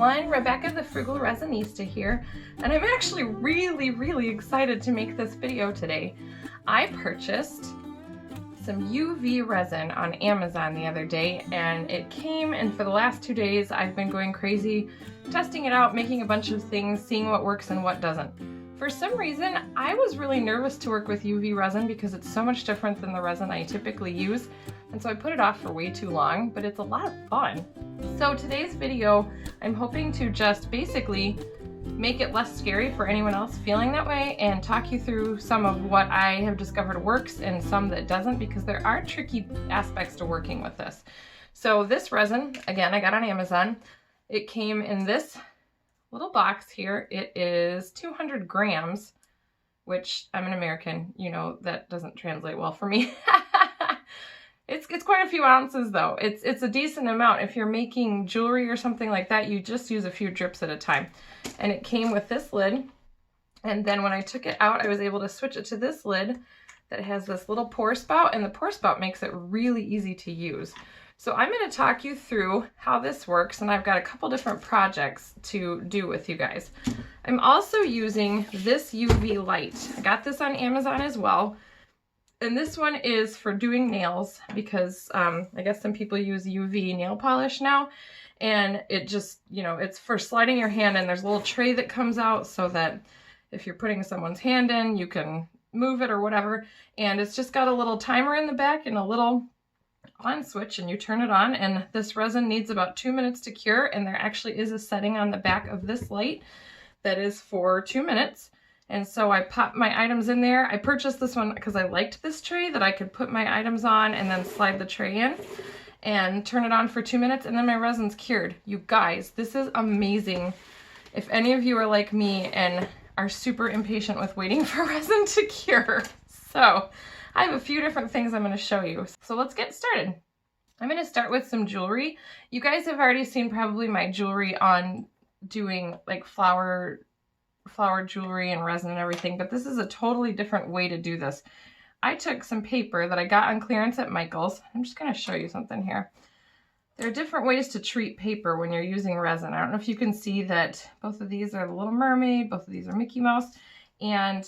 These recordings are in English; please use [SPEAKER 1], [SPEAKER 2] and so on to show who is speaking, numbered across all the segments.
[SPEAKER 1] everyone, Rebecca the Frugal Resinista here, and I'm actually really excited to make this video today. I purchased some UV resin on Amazon the other day, and it came, and for the last 2 days I've been going crazy, testing it out, making a bunch of things, seeing what works and what doesn't. For some reason, I was really nervous to work with UV resin because it's so much different than the resin I typically use, and so I put it off for way too long, but it's a lot of fun. So today's video, I'm hoping to just basically make it less scary for anyone else feeling that way and talk you through some of what I have discovered works and some that doesn't, because there are tricky aspects to working with this. So this resin, again, I got on Amazon. It came in this little box here. It is 200 grams, which I'm an American, you know, that doesn't translate well for me. It's quite a few ounces though. It's a decent amount. If you're making jewelry or something like that, you just use a few drips at a time. And it came with this lid. And then when I took it out, I was able to switch it to this lid that has this little pour spout, and the pour spout makes it really easy to use. So I'm going to talk you through how this works, and I've got a couple different projects to do with you guys. I'm also using this UV light. I got this on Amazon as well. And this one is for doing nails because I guess some people use UV nail polish now, and it just, you know, it's for sliding your hand in. There's a little tray that comes out so that if you're putting someone's hand in, you can move it or whatever. And it's just got a little timer in the back and a little on switch, and you turn it on, and this resin needs about 2 minutes to cure, and there actually is a setting on the back of this light that is for 2 minutes. And so I popped my items in there. I purchased this one because I liked this tray that I could put my items on and then slide the tray in and turn it on for 2 minutes, and then my resin's cured. You guys, this is amazing. If any of you are like me and are super impatient with waiting for resin to cure. So I have a few different things I'm going to show you. So let's get started. I'm going to start with some jewelry. You guys have already seen probably my jewelry on doing like flower jewelry and resin and everything, but this is a totally different way to do this. I took some paper that I got on clearance at Michael's. I'm just going to show you something here. There are different ways to treat paper when you're using resin. I don't know if you can see that both of these are the Little Mermaid, both of these are Mickey Mouse, and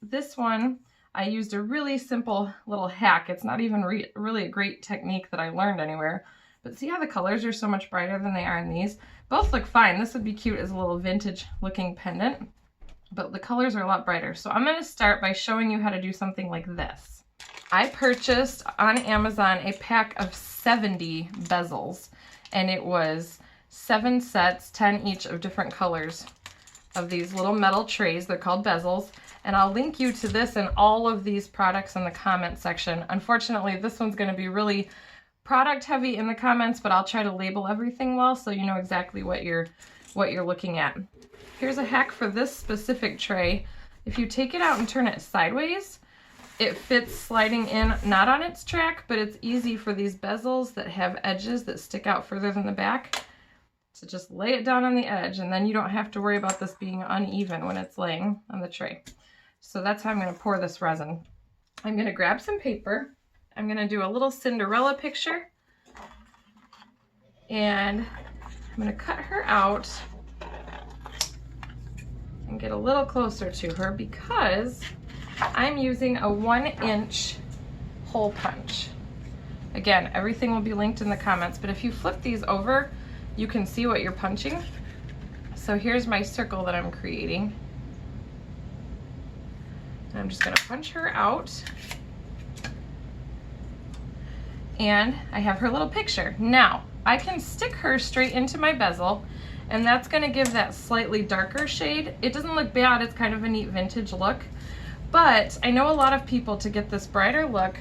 [SPEAKER 1] this one I used a really simple little hack. It's not even really a great technique that I learned anywhere, but see how the colors are so much brighter than they are in these? Both look fine. This would be cute as a little vintage looking pendant, but the colors are a lot brighter. So I'm going to start by showing you how to do something like this. I purchased on Amazon a pack of 70 bezels, and it was 7 sets, 10 each of different colors of these little metal trays. They're called bezels, and I'll link you to this and all of these products in the comment section. Unfortunately, this one's going to be really product heavy in the comments, but I'll try to label everything well so you know exactly what you're looking at. Here's a hack for this specific tray. If you take it out and turn it sideways, it fits sliding in, not on its track, but it's easy for these bezels that have edges that stick out further than the back to just lay it down on the edge, and then you don't have to worry about this being uneven when it's laying on the tray. So that's how I'm going to pour this resin. I'm going to grab some paper. I'm going to do a little Cinderella picture, and I'm going to cut her out and get a little closer to her because I'm using a 1-inch hole punch. Again, everything will be linked in the comments, but if you flip these over, you can see what you're punching. So here's my circle that I'm creating. And I'm just going to punch her out. And I have her little picture. Now, I can stick her straight into my bezel, and that's going to give that slightly darker shade. It doesn't look bad. It's kind of a neat vintage look. But I know a lot of people, to get this brighter look,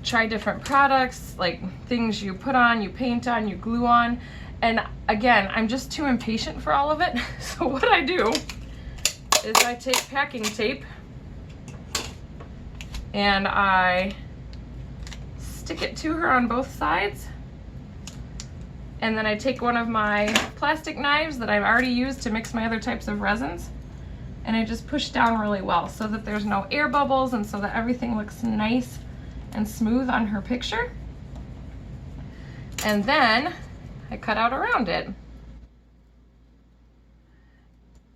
[SPEAKER 1] try different products, like things you put on, you paint on, you glue on. And again, I'm just too impatient for all of it. So what I do is I take packing tape and I stick it to her on both sides, and then I take one of my plastic knives that I've already used to mix my other types of resins, and I just push down really well so that there's no air bubbles and so that everything looks nice and smooth on her picture. And then I cut out around it.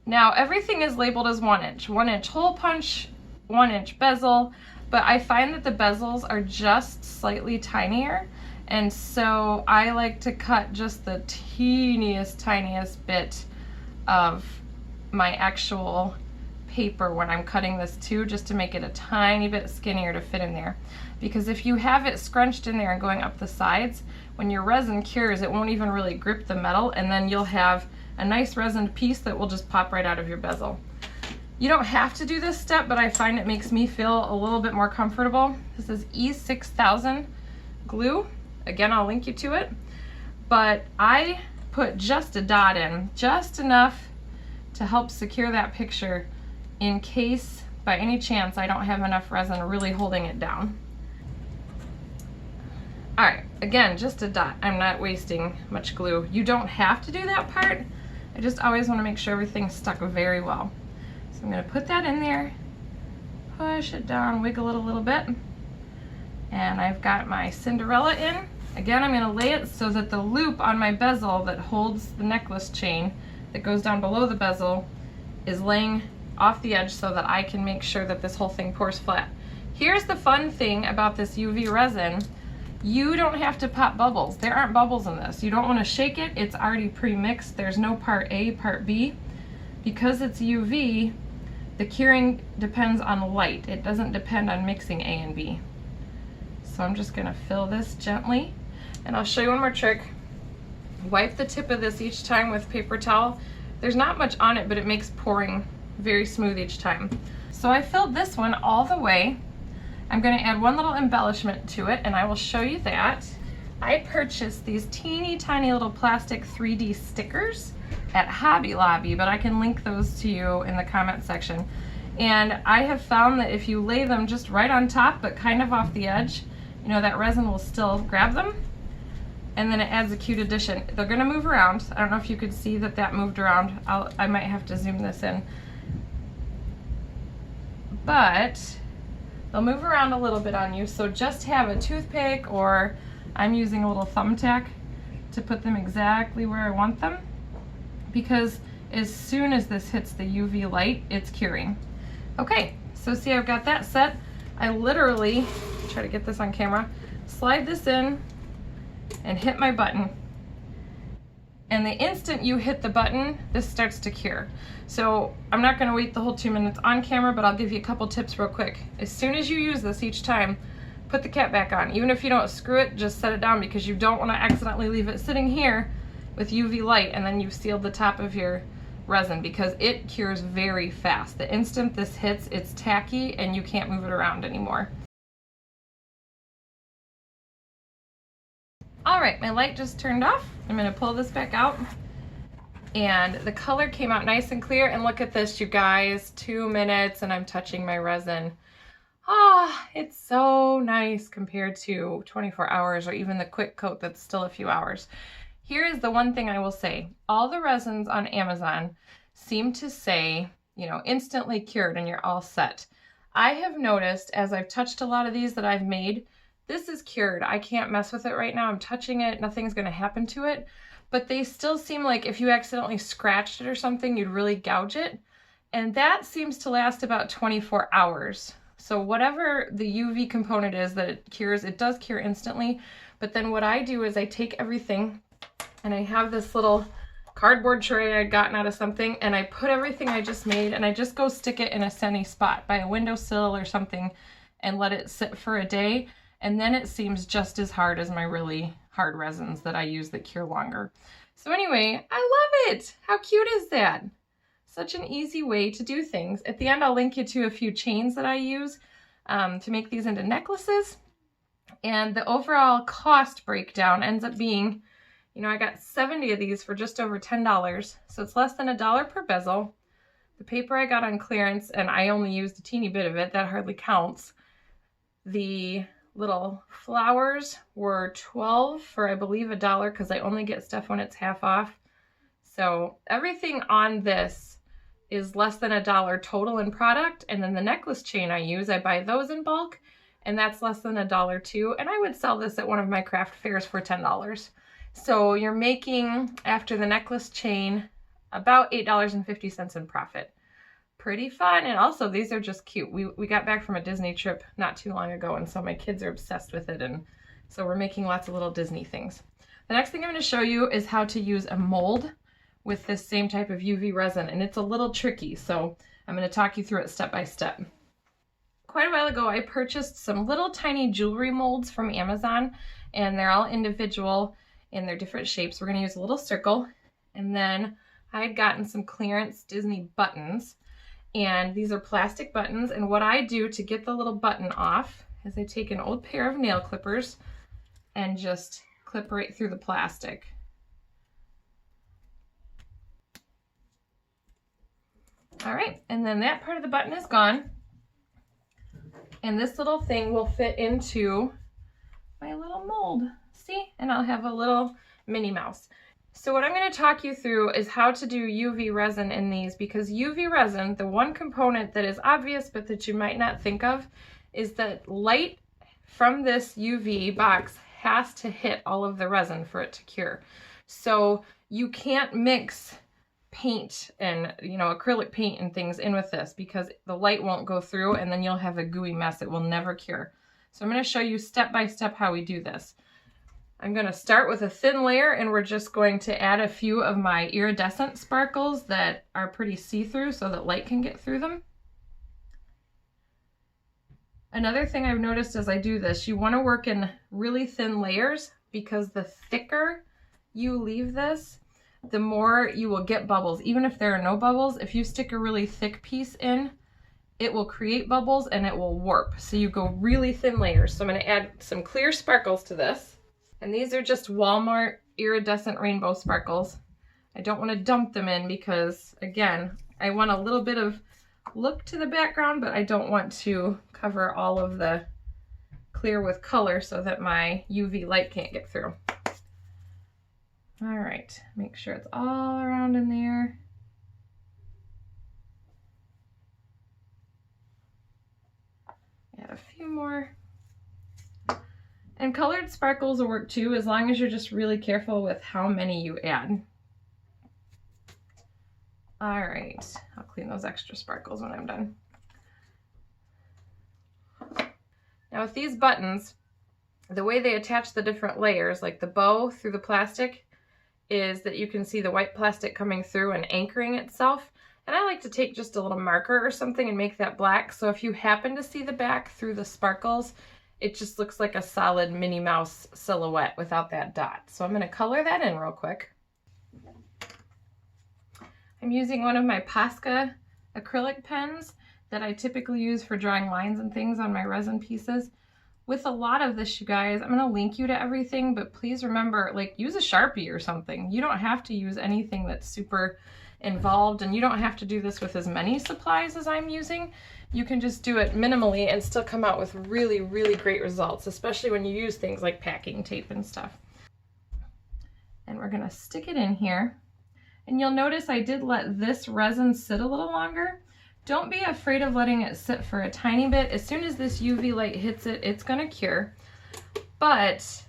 [SPEAKER 1] Now everything is labeled as 1 inch. 1 inch hole punch, 1 inch bezel, but I find that the bezels are just slightly tinier. And so I like to cut just the teeniest, tiniest bit of my actual paper when I'm cutting this too, just to make it a tiny bit skinnier to fit in there. Because if you have it scrunched in there and going up the sides, when your resin cures, it won't even really grip the metal, and then you'll have a nice resined piece that will just pop right out of your bezel. You don't have to do this step, but I find it makes me feel a little bit more comfortable. This is E6000 glue. Again, I'll link you to it. But I put just a dot in, just enough to help secure that picture in case by any chance I don't have enough resin really holding it down. All right, again, just a dot. I'm not wasting much glue. You don't have to do that part. I just always want to make sure everything's stuck very well. So I'm going to put that in there, push it down, wiggle it a little bit, and I've got my Cinderella in. Again, I'm going to lay it so that the loop on my bezel that holds the necklace chain that goes down below the bezel is laying off the edge so that I can make sure that this whole thing pours flat. Here's the fun thing about this UV resin. You don't have to pop bubbles. There aren't bubbles in this. You don't want to shake it. It's already pre-mixed. There's no part A, part B. Because it's UV, the curing depends on light. It doesn't depend on mixing A and B. So I'm just going to fill this gently. And I'll show you one more trick. Wipe the tip of this each time with paper towel. There's not much on it, but it makes pouring very smooth each time. So I filled this one all the way. I'm going to add one little embellishment to it, and I will show you that. I purchased these teeny tiny little plastic 3D stickers at Hobby Lobby, but I can link those to you in the comment section. And I have found that if you lay them just right on top, but kind of off the edge, you know, that resin will still grab them. And then it adds a cute addition. They're going to move around. I don't know if you could see that that moved around. I might have to zoom this in. But they'll move around a little bit on you, so just have a toothpick, or I'm using a little thumbtack to put them exactly where I want them, because as soon as this hits the UV light, it's curing. Okay, so see, I've got that set. I literally, try to get this on camera, slide this in and hit my button. And the instant you hit the button, this starts to cure. So I'm not going to wait the whole 2 minutes on camera, but I'll give you a couple tips real quick. As soon as you use this each time, put the cap back on. Even if you don't screw it, just set it down, because you don't want to accidentally leave it sitting here with UV light and then you've sealed the top of your resin, because it cures very fast. The instant this hits, it's tacky and you can't move it around anymore. All right, my light just turned off. I'm going to pull this back out, and the color came out nice and clear. And look at this, you guys, 2 minutes and I'm touching my resin. Ah, it's so nice compared to 24 hours or even the quick coat that's still a few hours. Here is the one thing I will say. All the resins on Amazon seem to say, you know, instantly cured and you're all set. I have noticed as I've touched a lot of these that I've made, this is cured. I can't mess with it right now. I'm touching it. Nothing's going to happen to it. But they still seem like if you accidentally scratched it or something, you'd really gouge it. And that seems to last about 24 hours. So whatever the UV component is that it cures, it does cure instantly. But then what I do is I take everything, and I have this little cardboard tray I'd gotten out of something, and I put everything I just made, and I just go stick it in a sunny spot by a windowsill or something and let it sit for a day. And then it seems just as hard as my really hard resins that I use that cure longer. So anyway, I love it. How cute is that? Such an easy way to do things. At the end, I'll link you to a few chains that I use to make these into necklaces. And the overall cost breakdown ends up being, you know, I got 70 of these for just over $10. So it's less than $1 per bezel. The paper I got on clearance, and I only used a teeny bit of it, that hardly counts. The little flowers were 12 for, I believe, $1, because I only get stuff when it's half off. So everything on this is less than $1 total in product. And then the necklace chain I use, I buy those in bulk, and that's less than $1 too. And I would sell this at one of my craft fairs for $10. So you're making, after the necklace chain, about $8.50 in profit. Pretty fun, and also these are just cute. We got back from a Disney trip not too long ago, and so my kids are obsessed with it, and so we're making lots of little Disney things. The next thing I'm going to show you is how to use a mold with this same type of UV resin, and it's a little tricky, so I'm going to talk you through it step by step. Quite a while ago, I purchased some little tiny jewelry molds from Amazon, and they're all individual in their different shapes. We're going to use a little circle, and then I had gotten some clearance Disney buttons, and these are plastic buttons, and what I do to get the little button off is I take an old pair of nail clippers and just clip right through the plastic. All right, and then that part of the button is gone, and this little thing will fit into my little mold, see? And I'll have a little Minnie Mouse. So what I'm going to talk you through is how to do UV resin in these, because UV resin, the one component that is obvious but that you might not think of, is that light from this UV box has to hit all of the resin for it to cure. So you can't mix paint and, you know, acrylic paint and things in with this, because the light won't go through and then you'll have a gooey mess. It will never cure. So I'm going to show you step by step how we do this. I'm going to start with a thin layer, and we're just going to add a few of my iridescent sparkles that are pretty see-through so that light can get through them. Another thing I've noticed as I do this, you want to work in really thin layers, because the thicker you leave this, the more you will get bubbles. Even if there are no bubbles, if you stick a really thick piece in, it will create bubbles and it will warp. So you go really thin layers. So I'm going to add some clear sparkles to this. And these are just Walmart iridescent rainbow sparkles. I don't want to dump them in because, again, I want a little bit of look to the background, but I don't want to cover all of the clear with color so that my UV light can't get through. All right, make sure it's all around in there. Add a few more. And colored sparkles will work too, as long as you're just really careful with how many you add. All right, I'll clean those extra sparkles when I'm done. Now with these buttons, the way they attach the different layers, like the bow through the plastic, is that you can see the white plastic coming through and anchoring itself. And I like to take just a little marker or something and make that black, so if you happen to see the back through the sparkles, it just looks like a solid Minnie Mouse silhouette without that dot. So I'm going to color that in real quick. I'm using one of my Posca acrylic pens that I typically use for drawing lines and things on my resin pieces. With a lot of this, you guys, I'm going to link you to everything, but please remember, like, use a Sharpie or something. You don't have to use anything that's super involved, and you don't have to do this with as many supplies as I'm using. You can just do it minimally and still come out with really, really great results, especially when you use things like packing tape and stuff. And we're going to stick it in here. And you'll notice I did let this resin sit a little longer. Don't be afraid of letting it sit for a tiny bit. As soon as this UV light hits it, it's going to cure. But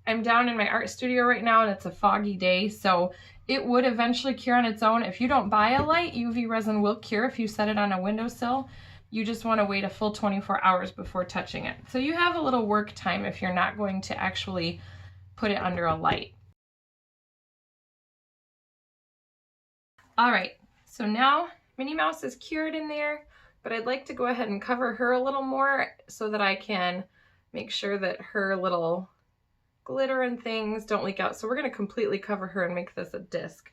[SPEAKER 1] I'm down in my art studio right now and it's a foggy day, so it would eventually cure on its own. If you don't buy a light, UV resin will cure if you set it on a windowsill. You just want to wait a full 24 hours before touching it. So you have a little work time if you're not going to actually put it under a light. All right, so now Minnie Mouse is cured in there, but I'd like to go ahead and cover her a little more so that I can make sure that her little glitter and things don't leak out. So we're going to completely cover her and make this a disc.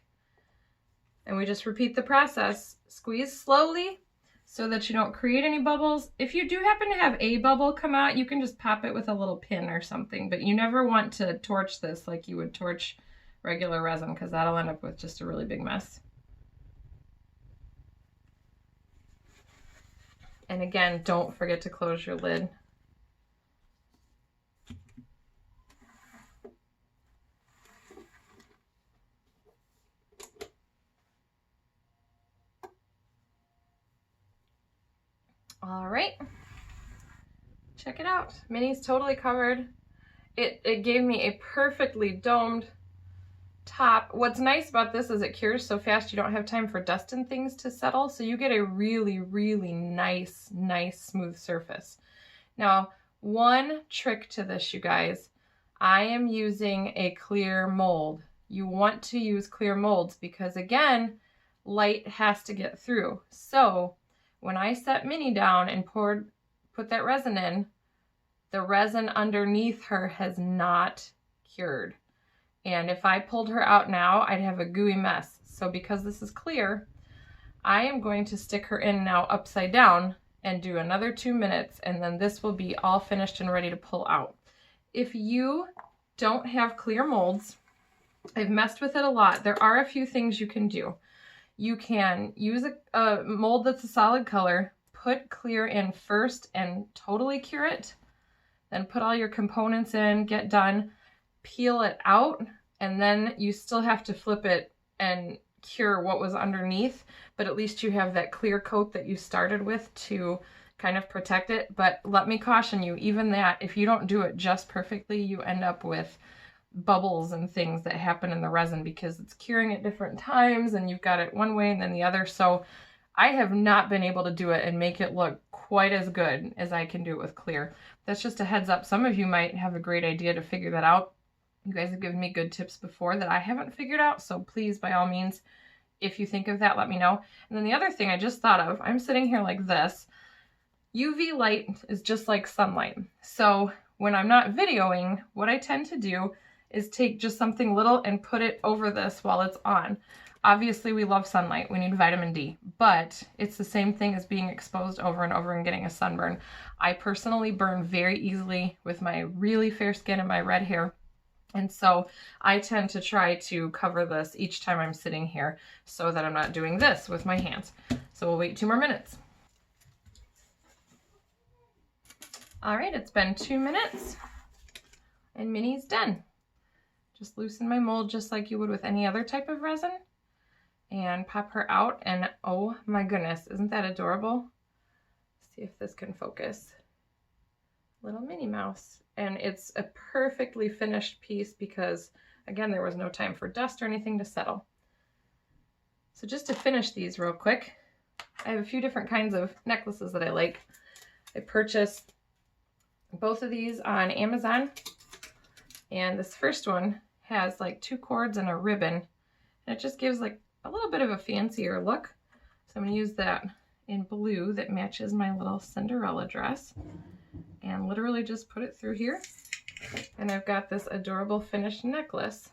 [SPEAKER 1] And we just repeat the process. Squeeze slowly so that you don't create any bubbles. If you do happen to have a bubble come out, you can just pop it with a little pin or something, but you never want to torch this like you would torch regular resin, because that'll end up with just a really big mess. And again, don't forget to close your lid. All right, check it out. Minnie's totally covered. It gave me a perfectly domed top. What's nice about this is it cures so fast you don't have time for dust and things to settle, so you get a really, really nice smooth surface. Now, one trick to this, you guys, I am using a clear mold. You want to use clear molds because, again, light has to get through. So when I set Minnie down and put that resin in, the resin underneath her has not cured. And if I pulled her out now, I'd have a gooey mess. So because this is clear, I am going to stick her in now upside down and do another 2 minutes, and then this will be all finished and ready to pull out. If you don't have clear molds, I've messed with it a lot. There are a few things you can do. You can use a mold that's a solid color, put clear in first and totally cure it, then put all your components in, get done, peel it out, and then you still have to flip it and cure what was underneath, but at least you have that clear coat that you started with to kind of protect it. But let me caution you, even that, if you don't do it just perfectly, you end up with bubbles and things that happen in the resin because it's curing at different times and you've got it one way and then the other. So I have not been able to do it and make it look quite as good as I can do it with clear. That's just a heads up. Some of you might have a great idea to figure that out. You guys have given me good tips before that I haven't figured out, so please, by all means, if you think of that, let me know. And then the other thing I just thought of, I'm sitting here like this. UV light is just like sunlight. So when I'm not videoing, what I tend to do is take just something little and put it over this while it's on. Obviously, we love sunlight. We need vitamin D, but it's the same thing as being exposed over and over and getting a sunburn. I personally burn very easily with my really fair skin and my red hair. And so I tend to try to cover this each time I'm sitting here so that I'm not doing this with my hands. So we'll wait 2 more minutes. All right, it's been 2 minutes and Minnie's done. Just loosen my mold just like you would with any other type of resin and pop her out. And oh my goodness, isn't that adorable? Let's see if this can focus. Little Minnie Mouse. And it's a perfectly finished piece because, again, there was no time for dust or anything to settle. So just to finish these real quick, I have a few different kinds of necklaces that I like. I purchased both of these on Amazon. And this first one has like 2 cords and a ribbon. And it just gives like a little bit of a fancier look. So I'm going to use that in blue that matches my little Cinderella dress. And literally just put it through here. And I've got this adorable finished necklace.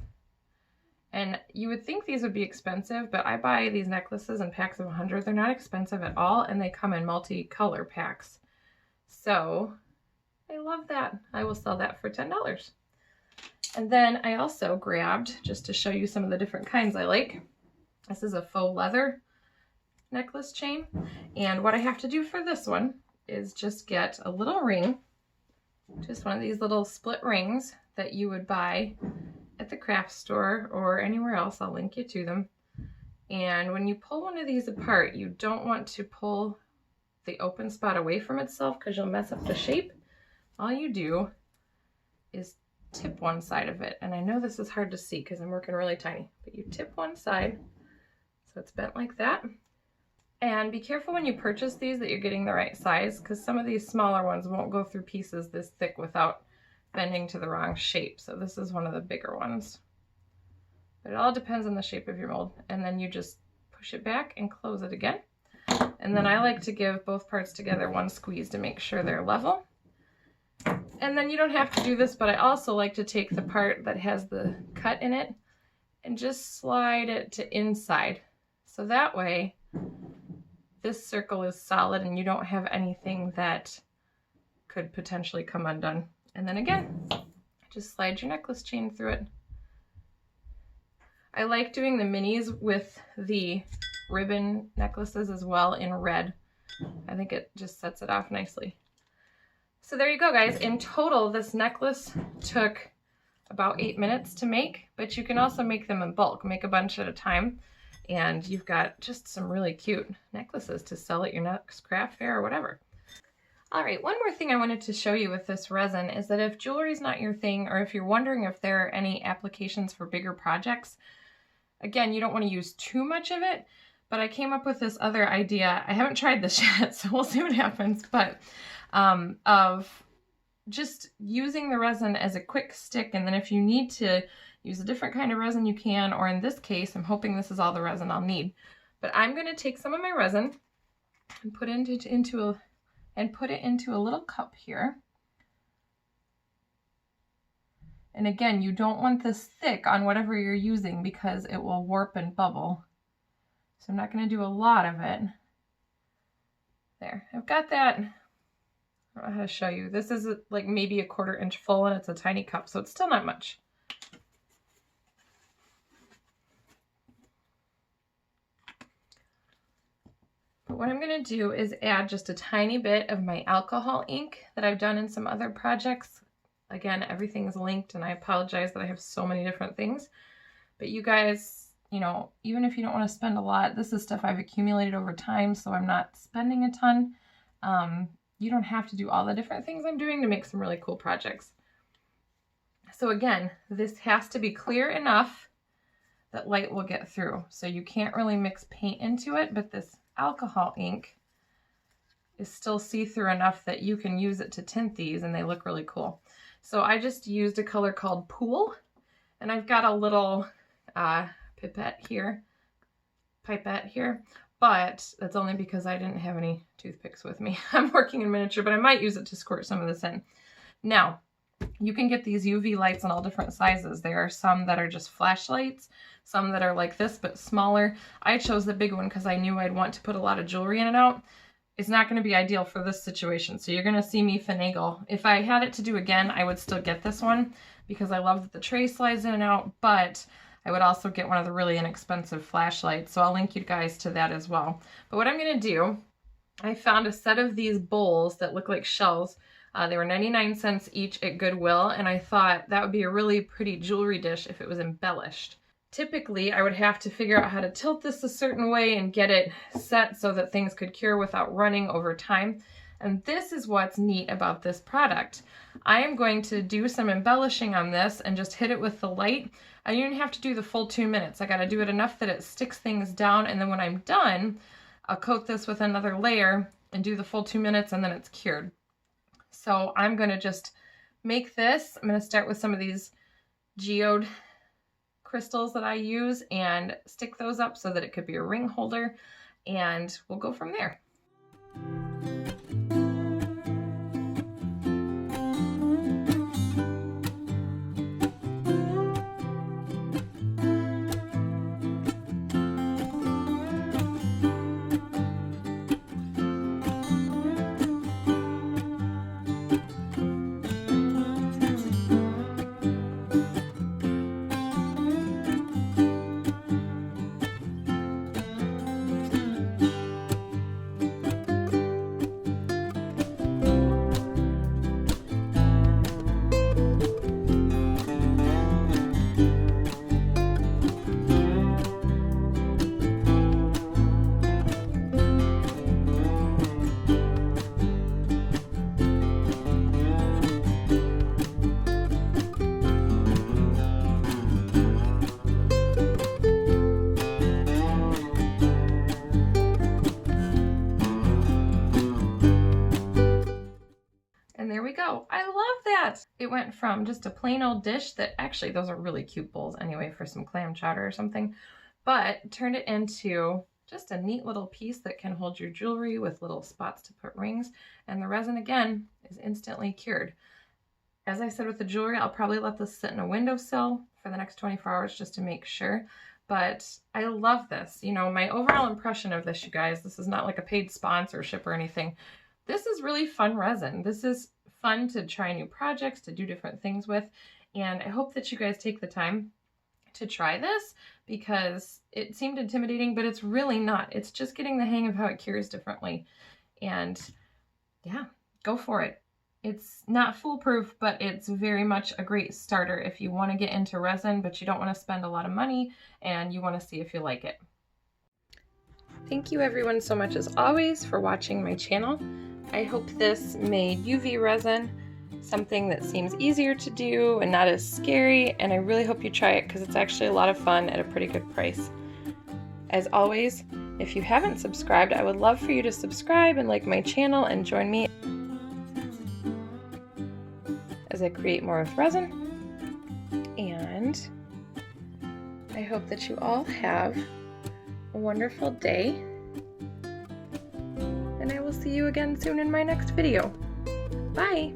[SPEAKER 1] And you would think these would be expensive, but I buy these necklaces in packs of 100. They're not expensive at all, and they come in multi-color packs. So I love that. I will sell that for $10. And then I also grabbed, just to show you some of the different kinds I like, this is a faux leather necklace chain. And what I have to do for this one is just get a little ring, just one of these little split rings that you would buy at the craft store or anywhere else. I'll link you to them. And when you pull one of these apart, you don't want to pull the open spot away from itself because you'll mess up the shape. All you do is tip one side of it. And I know this is hard to see because I'm working really tiny, but you tip one side so it's bent like that. And be careful when you purchase these that you're getting the right size, because some of these smaller ones won't go through pieces this thick without bending to the wrong shape. So this is one of the bigger ones. But it all depends on the shape of your mold. And then you just push it back and close it again. And then I like to give both parts together one squeeze to make sure they're level. And then you don't have to do this, but I also like to take the part that has the cut in it and just slide it to inside. So that way, this circle is solid and you don't have anything that could potentially come undone. And then again, just slide your necklace chain through it. I like doing the minis with the ribbon necklaces as well in red. I think it just sets it off nicely. So there you go, guys. In total, this necklace took about 8 minutes to make, but you can also make them in bulk, make a bunch at a time. And you've got just some really cute necklaces to sell at your next craft fair or whatever. All right, one more thing I wanted to show you with this resin is that if jewelry is not your thing, or if you're wondering if there are any applications for bigger projects, again, you don't want to use too much of it, but I came up with this other idea. I haven't tried this yet, so we'll see what happens, but of just using the resin as a quick stick, and then if you need to use a different kind of resin, you can, or in this case, I'm hoping this is all the resin I'll need. But I'm going to take some of my resin and put it into a little cup here. And again, you don't want this thick on whatever you're using because it will warp and bubble. So I'm not going to do a lot of it. There, I've got that. I don't know how to show you. This is like maybe a 1/4 inch full, and it's a tiny cup, so it's still not much. But what I'm going to do is add just a tiny bit of my alcohol ink that I've done in some other projects. Again, everything's linked, and I apologize that I have so many different things. But you guys, you know, even if you don't want to spend a lot, this is stuff I've accumulated over time, so I'm not spending a ton. You don't have to do all the different things I'm doing to make some really cool projects. So again, this has to be clear enough that light will get through. So you can't really mix paint into it, but this alcohol ink is still see-through enough that you can use it to tint these, and they look really cool. So I just used a color called Pool, and I've got a little pipette here, but that's only because I didn't have any toothpicks with me. I'm working in miniature, but I might use it to squirt some of this in. Now, you can get these UV lights in all different sizes. There are some that are just flashlights, some that are like this but smaller. I chose the big one because I knew I'd want to put a lot of jewelry in and out. It's not going to be ideal for this situation, so you're going to see me finagle. If I had it to do again, I would still get this one because I love that the tray slides in and out, but I would also get one of the really inexpensive flashlights, so I'll link you guys to that as well. But what I'm going to do, I found a set of these bowls that look like shells. They were 99 cents each at Goodwill, and I thought that would be a really pretty jewelry dish if it was embellished. Typically, I would have to figure out how to tilt this a certain way and get it set so that things could cure without running over time. And this is what's neat about this product. I am going to do some embellishing on this and just hit it with the light. I don't even have to do the full 2 minutes. I got to do it enough that it sticks things down, and then when I'm done, I'll coat this with another layer and do the full 2 minutes, and then it's cured. So I'm going to just make this. I'm going to start with some of these geode crystals that I use and stick those up so that it could be a ring holder, and we'll go from there. There we go. I love that. It went from just a plain old dish that actually, those are really cute bowls anyway for some clam chowder or something, but turned it into just a neat little piece that can hold your jewelry with little spots to put rings. And the resin again is instantly cured. As I said with the jewelry, I'll probably let this sit in a windowsill for the next 24 hours just to make sure. But I love this. You know, my overall impression of this, you guys, this is not like a paid sponsorship or anything. This is really fun resin. This is fun to try new projects, to do different things with, and I hope that you guys take the time to try this because it seemed intimidating, but it's really not. It's just getting the hang of how it cures differently, and yeah, go for it. It's not foolproof, but it's very much a great starter if you want to get into resin, but you don't want to spend a lot of money and you want to see if you like it. Thank you everyone so much as always for watching my channel. I hope this made UV resin something that seems easier to do and not as scary, and I really hope you try it because it's actually a lot of fun at a pretty good price. As always, if you haven't subscribed, I would love for you to subscribe and like my channel and join me as I create more with resin. And I hope that you all have a wonderful day, and I will see you again soon in my next video. Bye!